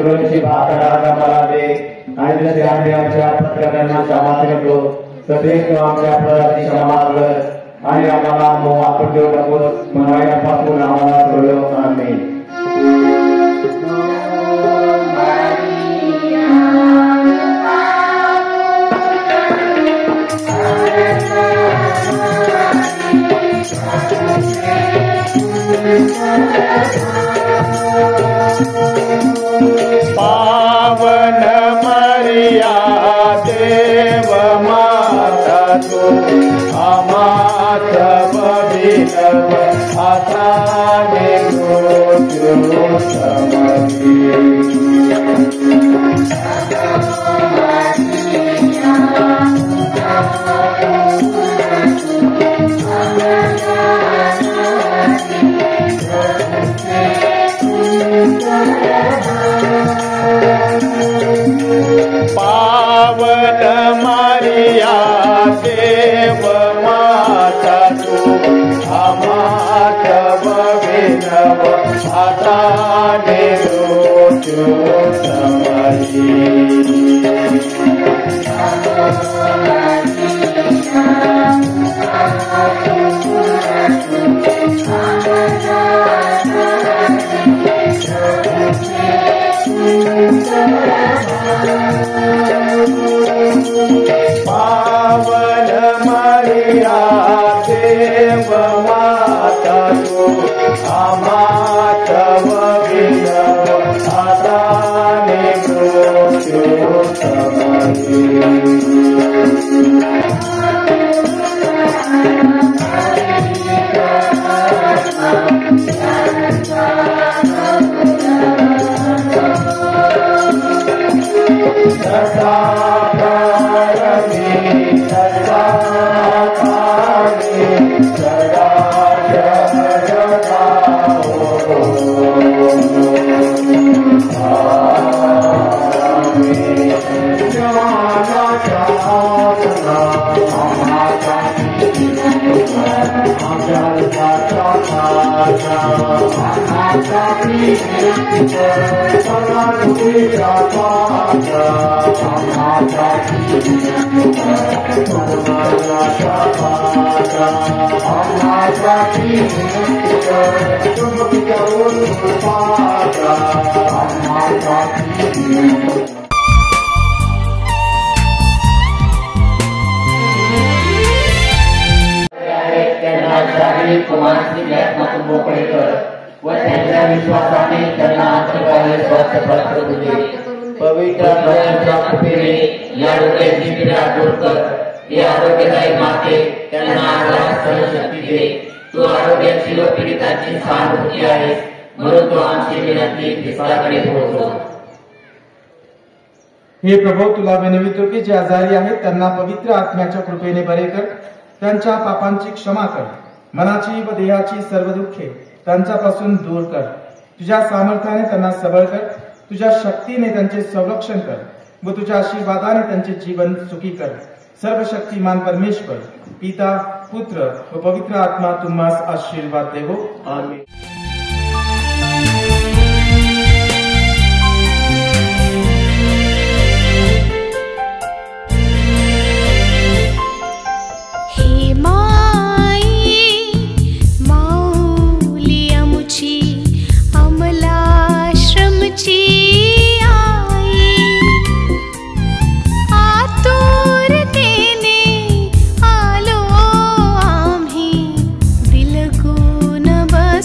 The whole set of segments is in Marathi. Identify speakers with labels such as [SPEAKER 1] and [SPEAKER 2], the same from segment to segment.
[SPEAKER 1] गुरुची भाकरा मला दे आणि जसे आम्ही आमच्या पत्रकारांना क्षमा करतो तसेच तू आमच्या अपराधाची क्षमा कर आणि आम्हाला आपण देऊ नकोस मनापासून आम्हाला सोडव. आमेन.
[SPEAKER 2] पावन मरिया देव माता तू आमात बबिलव आता पावन मरिया देव माता तू आमात बबिलव आता पावन मरिया देव माता तू आमात बबिलव आता विश्वासाने त्यांना आशीर्वाद स्वास्थ्य प्राप्त होते. पवित्र आत्म्याच्या कृपेने या रोगाची पीडा दूर कर. हे आरोग्यदायी माते त्यांना आजारात सहनशक्ती दे. तू आरोग्याची व पीडिताची सहानुभूती आहेस म्हणून तू आमची विनंती ख्रिस्ताकडे पोहोचव.
[SPEAKER 3] हे प्रभू तुला विनवितो की जे आजारी आहेत त्यांना पवित्र आत्म्याच्या कृपेने बरे कर. त्यांच्या पापांची क्षमा कर. मनाची व देहाची सर्व दुःखे त्यांच्यापासून दूर कर. तुझ्या सामर्थ्याने त्यांना सबळ कर. तुझ्या शक्तीने त्यांचे संरक्षण कर व तुझ्या आशीर्वादाने त्यांचे जीवन सुखी कर. सर्वशक्तिमान परमेश्वर पिता पुत्र व पवित्र आत्मा तुम्हास आशीर्वाद देवो. आमीन.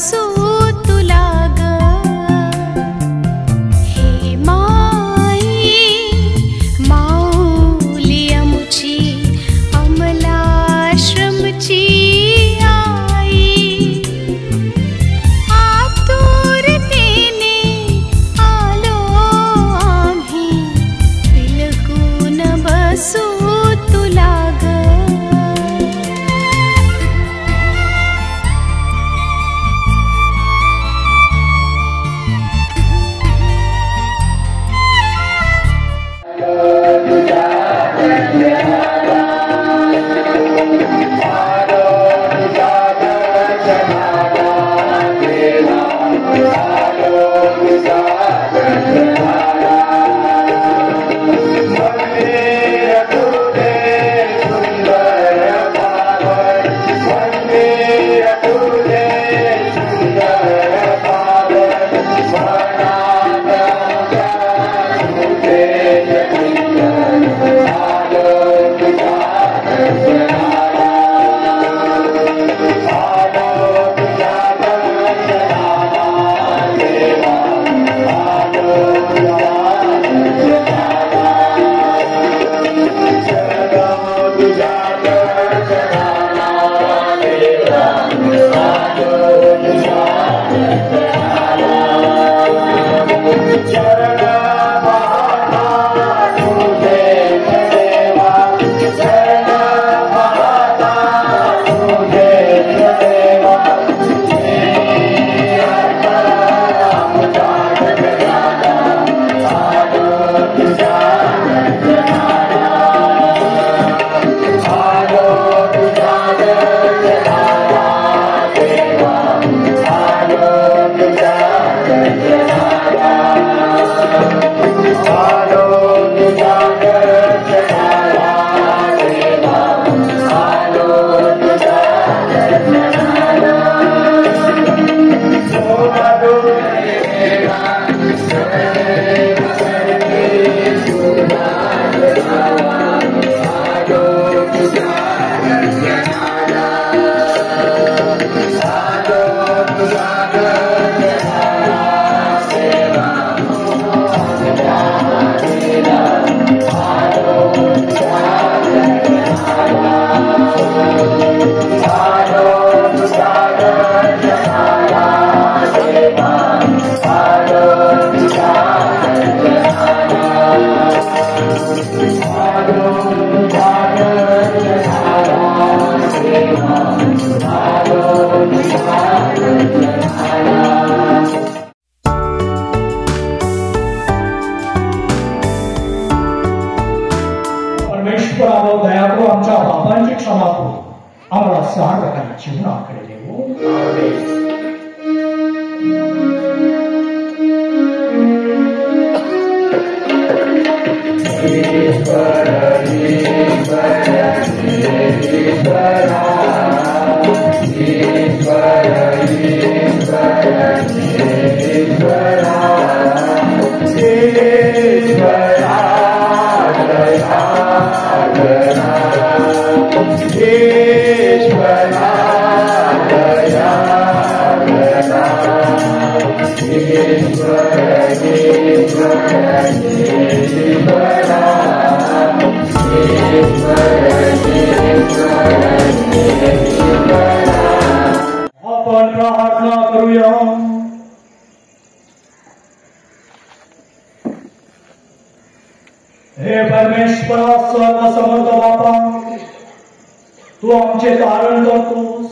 [SPEAKER 4] सो परमेश्वरावर दया करू, आमच्या पापांची क्षमा करू, आम्हाला सार्थ काही जीवनाकडे देऊ. आपण प्रार्थना करूया. हे परमेश्वरा, सर्व समर्थ बापा, तू आमचे तारण करतोस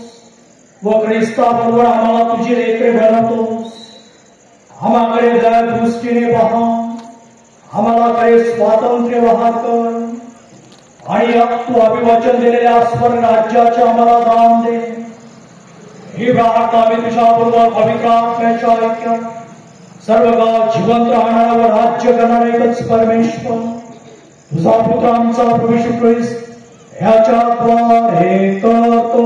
[SPEAKER 4] व ख्रिस्ताबरोबर आम्हाला तुझी लेकरे बनवतोस. आम्हाकडे दया दृष्टीने पहा, आम्हाला काही स्वातंत्र्य वाहन कर आणि तू अभिवचन दिलेल्या स्वर्ग राज्याचे आम्हाला दान दे. ही प्रार्थना मी तुझ्याबरोबर पवित्र आत्म्याच्या ऐक्यात सर्व काळ जिवंत राहणारा व राज्य करणारा एकच परमेश्वर, तुझा पुत्र आमचा प्रभू येशू ख्रिस्त ह्याच्याद्वारे करतो.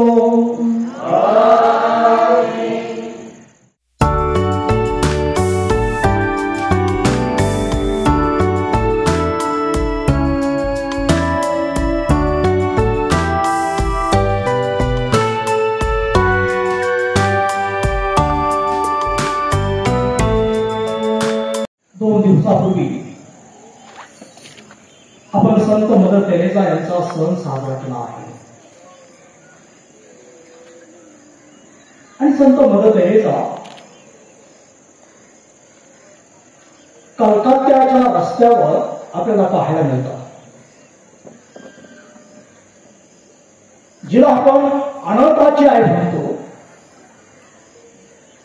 [SPEAKER 4] दोन दिवसापूर्वी आपण संत मदर तेरेसा यांचा सण साजरा केला आहे. आणि संत मदर तेरेसा कलकत्त्याच्या रस्त्यावर आपल्याला पाहायला मिळतात. जिला आपण अनाथाची आई म्हणतो,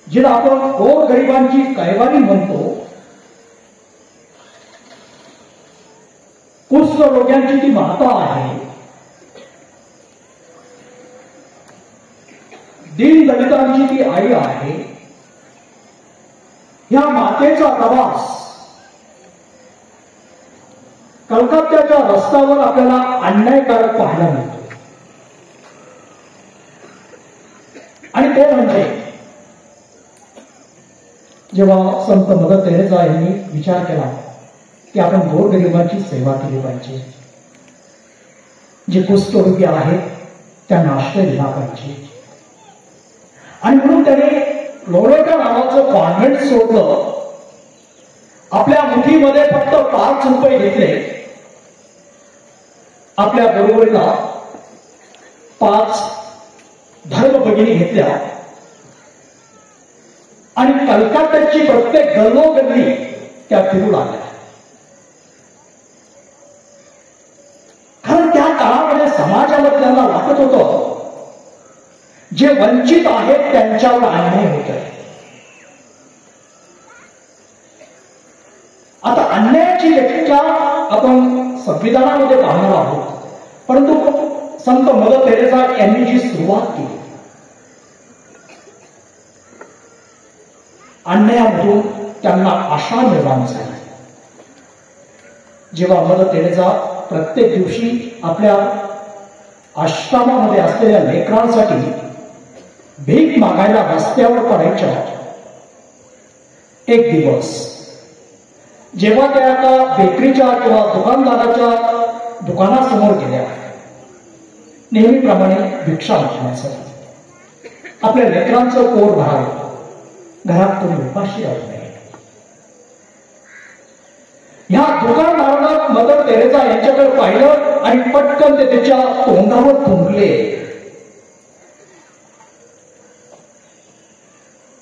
[SPEAKER 4] जिला आपण गोरगरिबांची कैवारी म्हणतो, कुष्ठ रोग्यांची ती माता आहे, दीन दलितांची ती आई आहे. या मातेचा प्रवास कलकत्त्याच्या रस्त्यावर आपल्याला अन्यायकारक पाहायला मिळतो. आणि ते म्हणजे जेव्हा संत मदर तेरेसा यांनी विचार केला की आपण गोरगरिबांची सेवा केली पाहिजे, जे कुष्ठरोगी आहेत त्यांना आश्रय दिला पाहिजे. आणि म्हणून त्याने लोरेटा नावाचं कॉन्व्हेंट सोडलं. आपल्या मुठीमध्ये फक्त 5 रुपये घेतले, आपल्या बरोबरीला 5 धर्मभगिनी घेतल्या आणि कलकत्त्याची प्रत्येक गल्लोगल्ली त्या फिरू लागल्या. कारण त्या काळामध्ये समाजामध्ये त्यांना वाटत होतं जे वंचित आहेत त्यांच्यावर अन्याय होत आहे. आता अन्यायाची व्याख्या आपण संविधानामध्ये पाहणार आहोत, परंतु संत मदर तेरेसा यांनी जी सुरुवात केली अन्यायामधून त्यांना आशा निर्माण झाली. जेव्हा मदर तेरेसा प्रत्येक दिवशी आपल्या आश्रमामध्ये असलेल्या लेकरांसाठी भीक मागायला रस्त्यावर पडायच्या, एक दिवस जेव्हा त्या एका बेकरीच्या किंवा दुकानदाराच्या दुकानासमोर गेल्या नेहमीप्रमाणे भिक्षा मागण्यासाठी, आपल्या लेकरांचं पोट भरावं, घरात कोणी उपाशी राहू नये. ह्या दुकानदारानं मदर तेरेसा यांच्याकडे पाहिलं आणि पटकन ते त्याच्या तोंडावर थुंकले.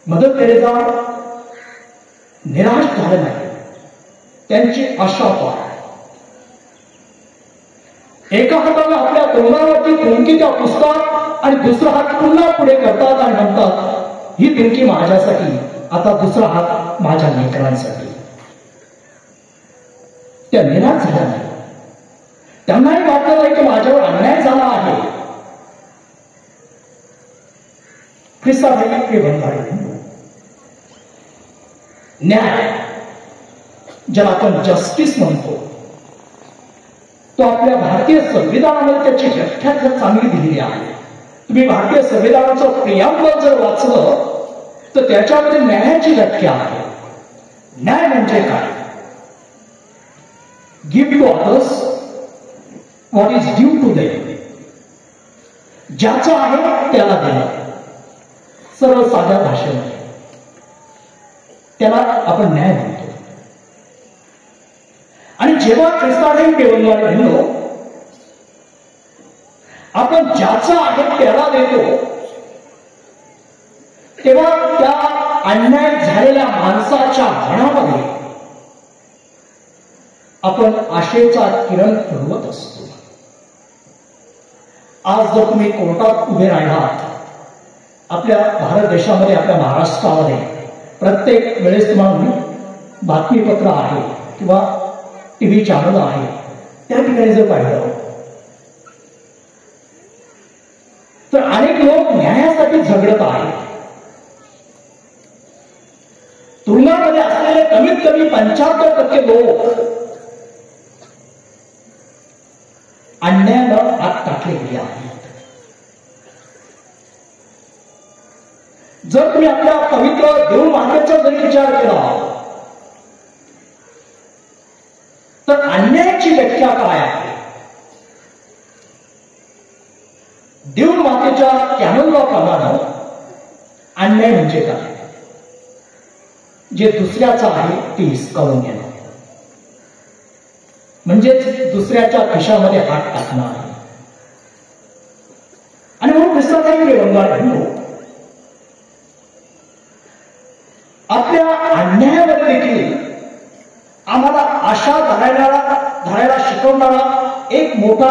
[SPEAKER 4] मदर तेरेसा निराश झाले नाही, त्यांची आशा पार. एका हाताने आपल्या तोंडावरती थुंकी त्या पुसतात आणि दुसरा हात पुन्हा पुढे करतात आणि म्हणतात ही थुंकी माझ्यासाठी, आता दुसरा हात माझ्या लेकरांसाठी. त्या निराश झाल्या नाही. त्यांनाही वाटलं नाही की माझ्यावर अन्याय झाला आहे. ख्रिस्ताभाई बंधारे न्याय ज्याला आपण जस्टिस म्हणतो, तो आपल्या भारतीय संविधानामध्ये त्याची व्याख्या चांगली दिलेली आहे. तुम्ही भारतीय संविधानाचं प्रियांबल जर वाचलं तर त्याच्यामध्ये न्यायाची व्याख्या आहे. न्याय म्हणजे काय? Give to others what is due to them. ज्याचं आहे त्याला देणं, सर्व साध्या भाषेमध्ये त्याला आपण न्याय म्हणतो. आणि जेव्हा ख्रिस्ताने पेवणवाले म्हणलो आपण ज्याचं आहे त्याला देतो, तेव्हा त्या अन्याय झालेल्या माणसाच्या मनामध्ये आपण आशेचा किरण फुलवत असतो. आज जर तुम्ही कोर्टात उभे राहिलात, आपल्या भारत देशामध्ये, आपल्या महाराष्ट्रामध्ये प्रत्येक वेळेस तुम्हाला बातमीपत्र आहे किंवा टीव्ही चॅनल आहे, त्या ठिकाणी जर पाहिलं तर अनेक लोक न्यायासाठी झगडत आहेत. तुरुंगामध्ये असलेले कमीत कमी 75% लोक अन्यायाला आत टाकले गेले आहेत. जर तुम्ही आपल्या पवित्र देव मातेचा जरी विचार केला तर अन्यायाची व्याख्या काय आहे? देव मातेच्या कॅनलप्रमाणे अन्याय म्हणजे काय? जे दुसऱ्याचं आहे ते हिसकावून घेणं, म्हणजेच दुसऱ्याच्या खिशामध्ये हात टाकणं आहे. आणि म्हणून ख्रिस्ताने म्हणतो आपल्या अन्यायावर देखील आम्हाला आशा धरायला शिकवणारा एक मोठा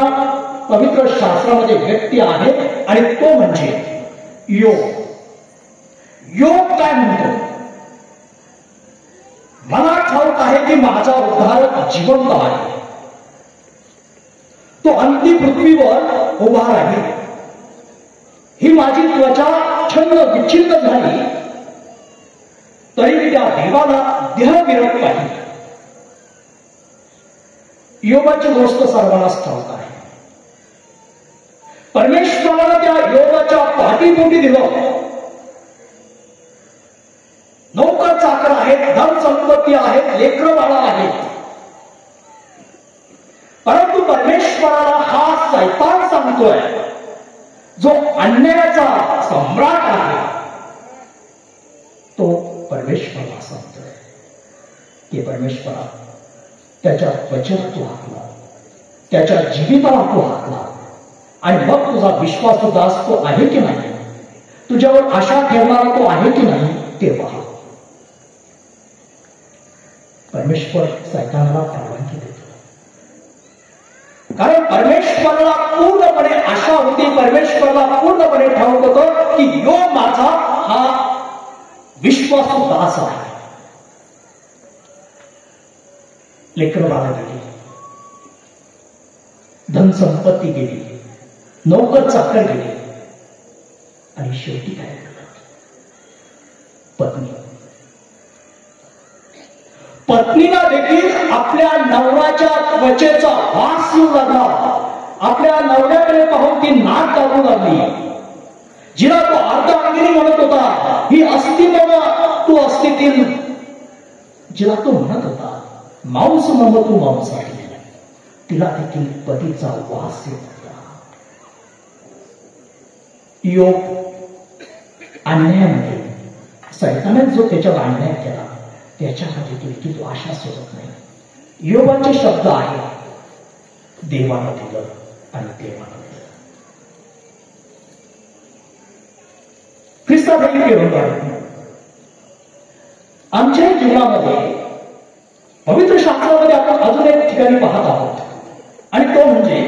[SPEAKER 4] पवित्र शास्त्रामध्ये व्यक्ती आहे आणि तो म्हणजे योग. योग काय म्हणतो? मला ठाऊक आहे की माझा उद्धारक जिवंत आहे, तो अंती पृथ्वीवर उभा राहील. ही माझी त्वचा छंद विच्छिन्न झाली तरी त्या देवाला देहविरत पाहिजे. योगाची गोष्ट सर्वांनाच ठाऊक आहे. परमेश्वराला त्या योगाच्या पाठीपोटी दिलं. नोकर चाकर आहेत, धन संपत्ती आहेत, लेकरं बाळा आहेत, परंतु परमेश्वराला हा सैतान सांगतोय, जो अन्यायाचा सम्राट आहे, तो परमेश्वराला सांगतोय की परमेश्वरा त्याच्या त्वचेला तू हाकला, त्याच्या जीविताला तू हाकला, आणि मग तुझा विश्वासू दास तो आहे की नाही, तुझ्यावर आशा ठेवणारा तो आहे की नाही ते पहा. परमेश्वर सैतानाला परवानगी देतो. कारण परमेश्वराला पूर्णपणे आशा होती, परमेश्वराला पूर्णपणे ठाऊक होतं की यो माझा हा विश्वासू दास आहे. लेकरं बाळं गेली, धनसंपत्ती गेली, नोकर चाकर गेली, आणि शेवटी काय पत्नीला देखील आपल्या नवऱ्याच्या त्वचेचा वास येऊ लागला. आपल्या नवऱ्याकडे पाहून ती नाक काढू लागली. जिला तो अर्धांगिनी म्हणत होता, ही असती बाबा तू असतीतील, जिला तो म्हणत होता मांस मम तू मांस आहे, तिला देखील पतीचा वास येत होता. योग अन्यायामध्ये सैताने जो त्याच्यावर अन्याय केला त्याच्यामध्ये देखील तो आशा सोडत नाही. योगाचे शब्द आहेत, देवानं दिलं आणि देवानं दिलं. ख्रिस्ता आमच्या जीवनामध्ये पवित्र शास्त्रामध्ये आपण अजून एक ठिकाणी पाहत आहोत, आणि तो म्हणजे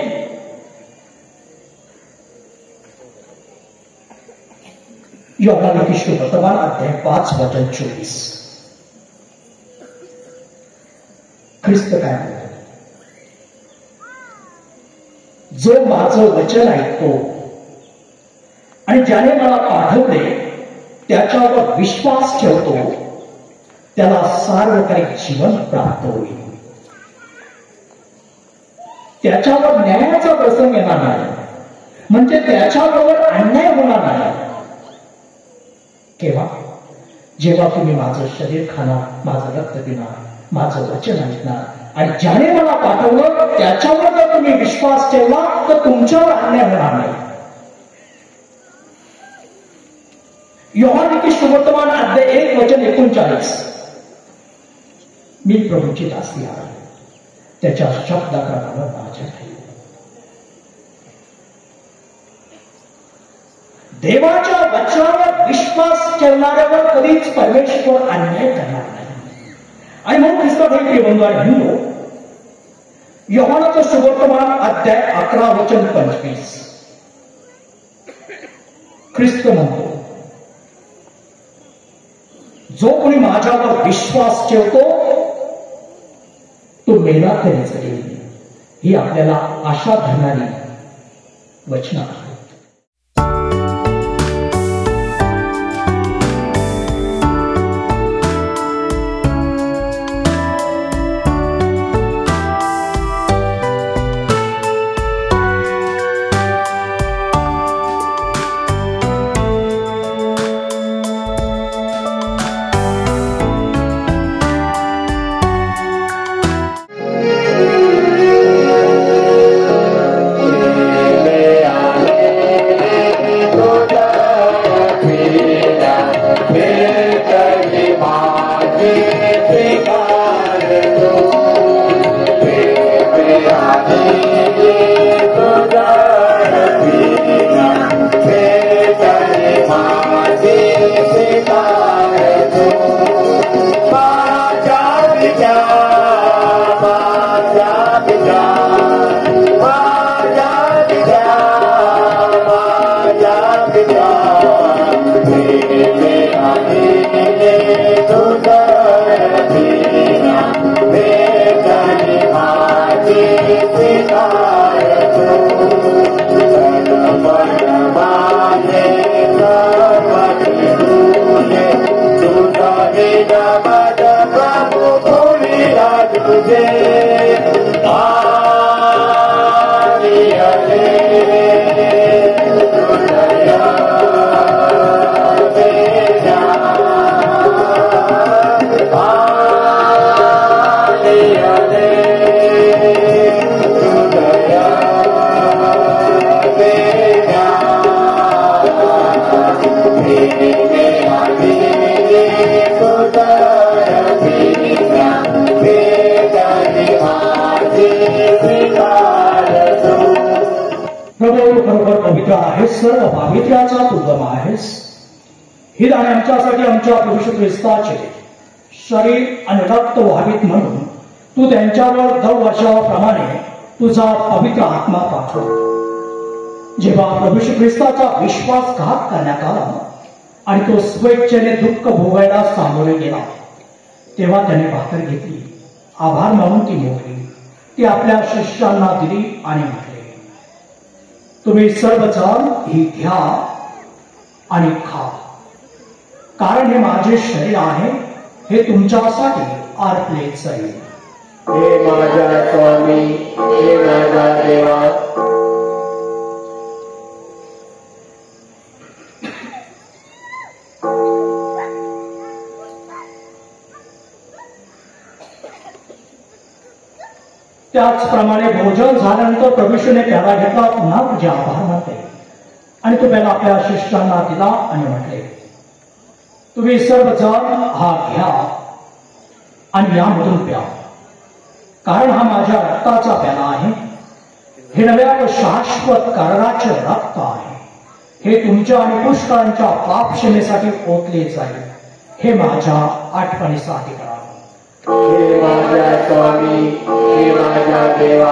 [SPEAKER 4] योहाना वर्तमान अध्याय 5 वचन 24. ख्रिस्त काय म्हणतो, जो माझं वचन ऐकतो आणि ज्याने मला पाठवले त्याच्यावर विश्वास ठेवतो त्याला सार्वकालिक जीवन प्राप्त होईल. त्याच्यावर न्यायाचा प्रसंग येणार नाही, म्हणजे त्याच्याबरोबर अन्याय होणार नाही. केव्हा? जेव्हा तुम्ही माझं शरीर खाणार, माझं रक्त पिणार, माझं वचन ऐकणार, आणि ज्याने मला पाठवलं त्याच्यावर जर तुम्ही विश्वास ठेवला तर तुमच्यावर अन्याय होणार नाही. योहाना वर्तमान अध्याय 1 वचन 39. मी प्रभूची दासी आहे, त्याच्या शब्दाप्रमाणे माझ्या आहे. देवाच्या वचनावर विश्वास ठेवणाऱ्यावर कधीच परमेश्वर अन्याय करणार नाही. आणि म्हणून ख्रिस्ता बंधू, योहानाचं सुवर्तमान अध्याय 11 वचन 25. ख्रिस्त म्हणतो, जो कोणी माझ्यावर विश्वास ठेवतो तो मेला तरी जगेल. ही आपल्याला आशा धरणारी वचनं आहेत. सर्व पावित्र्याचा तू गम आहेस. ही दान आमच्यासाठी आमच्या प्रभू ख्रिस्ताचे शरीर आणि रक्त व्हावीत म्हणून तू त्यांच्यावर दरवर्षाप्रमाणे तुझा पवित्र आत्मा पाठव. जेव्हा प्रभू श्री ख्रिस्ताचा विश्वासघात करण्यात आला आणि तो स्वेच्छेने दुःख भोगायला सामोरे गेला, तेव्हा त्याने भाकर घेतली, आभार मानून ती मोडली, ती आपल्या शिष्यांना दिली आणि म्हटले, तुम्ही सर्वजण ही घ्या आणि खा, कारण हे माझे शरीर आहे, हे तुमच्यासाठी अर्पले जाईल.
[SPEAKER 2] हे माझा स्वामी, हे माझा देवा.
[SPEAKER 4] त्याचप्रमाणे भोजन झाल्यानंतर प्रभूने प्याला घेतला, पुन्हा तुझे आभार मानले आणि तो प्याला आपल्या शिष्यांना दिला आणि म्हटले, तुम्ही सर्वजण हा घ्या आणि यामधून प्या, कारण हा माझ्या रक्ताचा प्याला आहे, हे नव्या व शाश्वत कराराचे रक्त आहे, हे तुमच्या आणि पुष्कळांच्या पापक्षमेसाठी ओतले जाईल, हे माझ्या आठवणीसाठी करा.
[SPEAKER 2] हे माझा स्वामी, हे माझा देवा.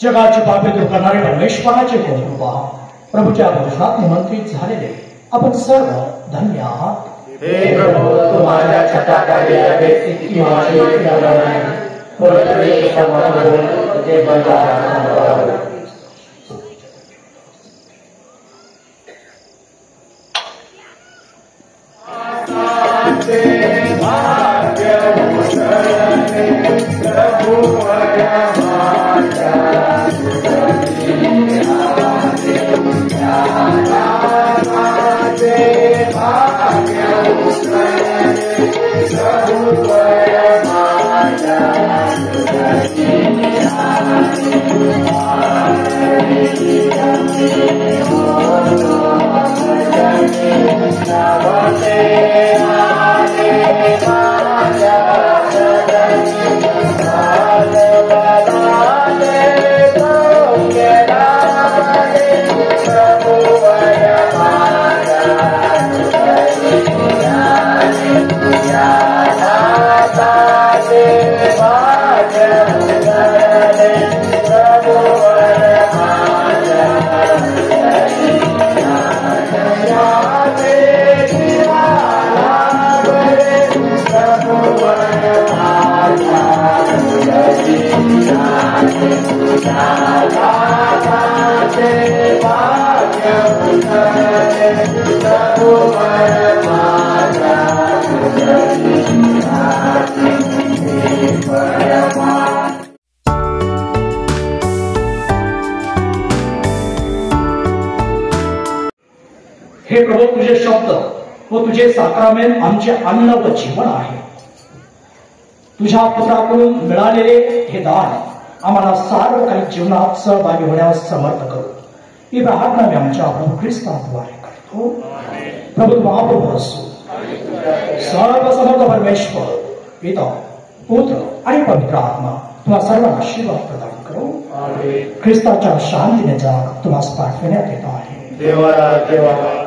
[SPEAKER 4] जगाची पापे दूर करणारे परमेश्वराचे कृपा, प्रभूच्या भरोशात निमंत्रित झालेले आपण सर्व धन्य आहात.
[SPEAKER 2] हे प्रभू, तू माझ्या छताखाली आहेस इतकी माझी इच्छा नाही, परंतु एक शब्द बोल, तुझे माझा आनंद.
[SPEAKER 4] हे प्रभू, तुझे शब्द व तुझे साक्रामेंट आमचे अन्न व जीवन आहे. तुझ्या पुत्राकडून मिळालेले हे दान आम्हाला सार्वकालिक जीवनात सहभागी होण्यास समर्थ करू. ही प्रार्थना मी आमच्या प्रभू ख्रिस्ताद्वारे करतो. प्रभु तुम्हाबरोबर असो. सर्वसमर्थ परमेश्वर पिता पुत्र आणि पवित्र आत्मा तुम्हा सर्वांना आशीर्वाद प्रदान करो. ख्रिस्ताच्या शांतीने जा तुम्हाला पाठवण्यात येत आहे.
[SPEAKER 1] देवाला